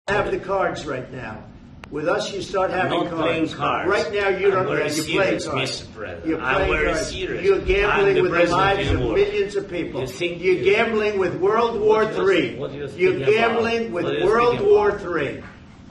have the cards right now. With us, you start having not playing cards. Right now, you don't. You play cards. Mr. President. You're I'm playing very cards. serious. You're gambling with the lives of anymore. millions of people. You're gambling with World War III. You're gambling with World War III.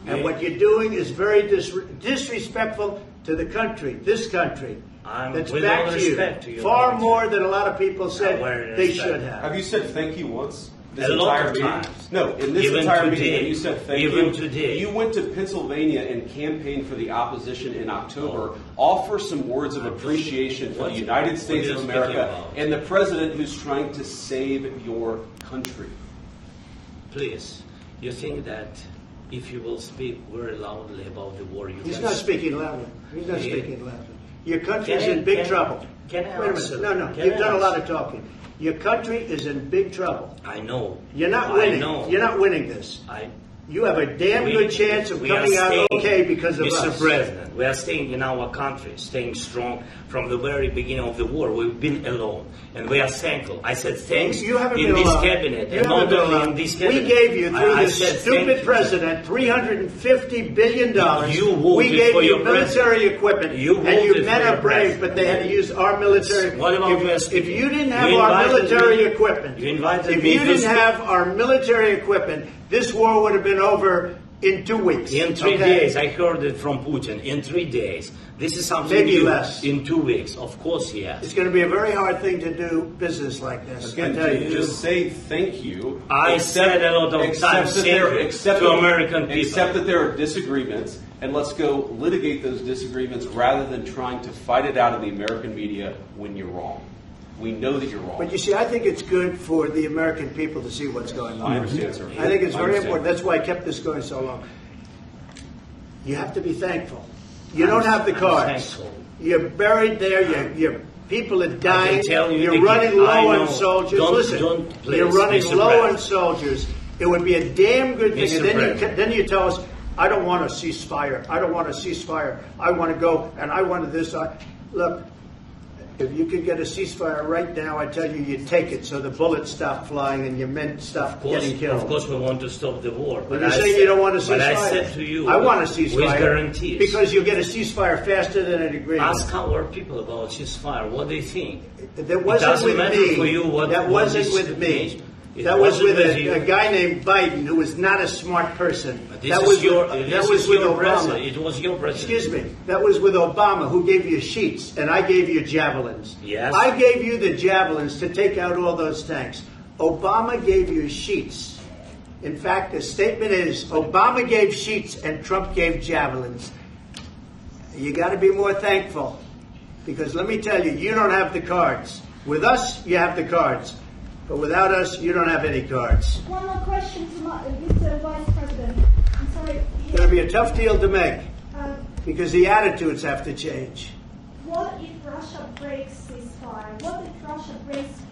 And what you're doing is very disrespectful to the country, this country. That's back to you. Far more than a lot of people said they should have. Have you said thank you once? A lot of times. No, in this entire meeting, you said thank you. Even today. You went to Pennsylvania and campaigned for the opposition in October. Offer some words of appreciation for the United States of America and the president who's trying to save your country. Please, you think that if you will speak very loudly about the war, He's not speaking loudly. He's not speaking loudly. Your country is in big trouble. Can I Wait a minute. No. You've done a lot of talking. Your country is in big trouble. I know. You're not winning. I know. You're not winning this. You have a damn good chance of coming out okay because of us. Mr. President, we are staying in our country, staying strong from the very beginning of the war. We've been alone, and we are thankful. I said thanks you haven't in been this alone. cabinet, you and not only in this cabinet. We gave you, through this stupid president, $350 billion. You voted we gave for you your military equipment, and you men are brave, but they had to use our military. What about if you didn't have our military equipment, this war would have been over in 2 weeks. In 3 days, I heard it from Putin. In 3 days. This is something maybe new. Less. In 2 weeks, of course, yes. It's going to be a very hard thing to do business like this. Again, just say thank you. I said a lot of times to American people. Accept that there are disagreements, and let's go litigate those disagreements rather than trying to fight it out in the American media when you're wrong. We know that you're wrong. But you see, I think it's good for the American people to see what's going on. I understand, sir. I think it's very important. That's why I kept this going so long. You have to be thankful. You don't have the cards. You're buried there. Your people are dying. You're running low on soldiers. Listen, you're running low on soldiers. It would be a damn good thing. And then you tell us, I don't want a ceasefire. I don't want a ceasefire. I want to go and I want this. Look. If you could get a ceasefire right now, I tell you, you'd take it so the bullets stop flying and your men stop getting killed. Of course, we want to stop the war. But you're saying you don't want a ceasefire. But I said to you, I want a ceasefire. With guarantees. Because you'll get a ceasefire faster than an agreement. Ask our people about ceasefire, what they think. That wasn't with me. For you that wasn't with me. That was with a guy named Biden, who was not a smart person. That was with Obama. It was your president. Excuse me. That was with Obama, who gave you sheets, and I gave you javelins. Yes. I gave you the javelins to take out all those tanks. Obama gave you sheets. In fact, the statement is, Obama gave sheets and Trump gave javelins. You got to be more thankful. Because let me tell you, you don't have the cards. With us, you have the cards. But without us, you don't have any cards. One more question to Mr. Vice President. I'm sorry. It's going to be a tough deal to make because the attitudes have to change. What if Russia breaks ceasefire? What if Russia breaks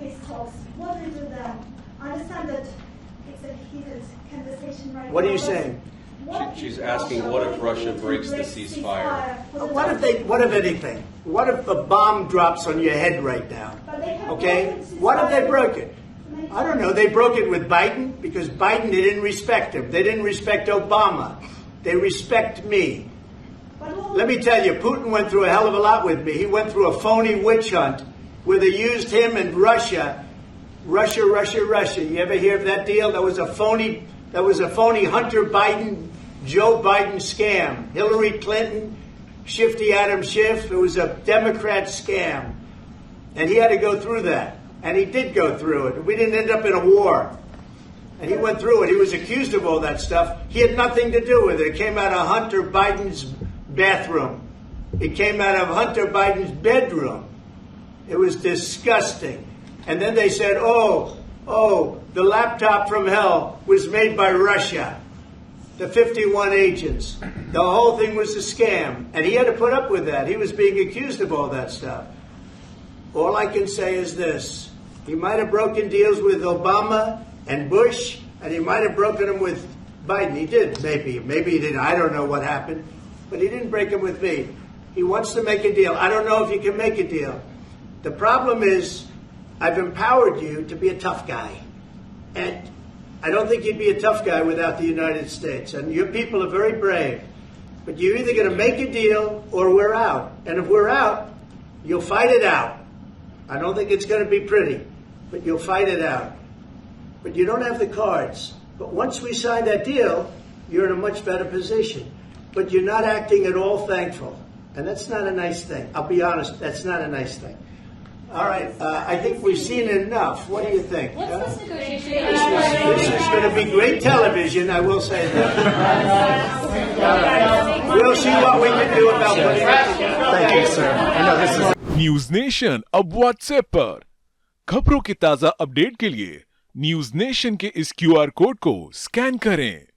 peace talks? What do we do then? I understand that it's a heated conversation right now. What are you saying? She's asking what if Russia breaks the ceasefire? What if anything? What if a bomb drops on your head right now? Okay? What if they broke it? I don't know. They broke it with Biden because Biden, they didn't respect him. They didn't respect Obama. They respect me. Let me tell you, Putin went through a hell of a lot with me. He went through a phony witch hunt where they used him and Russia. Russia. You ever hear of that deal? That was a phony Hunter Biden, Joe Biden scam. Hillary Clinton, Shifty Adam Schiff. It was a Democrat scam. And he had to go through that. And he did go through it. We didn't end up in a war. And he went through it. He was accused of all that stuff. He had nothing to do with it. It came out of Hunter Biden's bathroom. It came out of Hunter Biden's bedroom. It was disgusting. And then they said, oh, the laptop from hell was made by Russia. The 51 agents. The whole thing was a scam. And he had to put up with that. He was being accused of all that stuff. All I can say is this. He might have broken deals with Obama and Bush, and he might have broken them with Biden. He did, maybe. Maybe he didn't. I don't know what happened. But he didn't break them with me. He wants to make a deal. I don't know if he can make a deal. The problem is I've empowered you to be a tough guy. And I don't think you'd be a tough guy without the United States. And your people are very brave. But you're either going to make a deal or we're out. And if we're out, you'll fight it out. I don't think it's going to be pretty, but you'll fight it out. But you don't have the cards. But once we sign that deal, you're in a much better position. But you're not acting at all thankful. And that's not a nice thing. I'll be honest, that's not a nice thing. All right, I think we've seen enough. What do you think? What's this negotiation? This is going to be great television, I will say that. We'll see what we can do about putting it together. Thank you, sir. I know this is news nation अब WhatsApp पर खबरों के ताजा update के लिए news nation के इस QR code को स्कैन करें।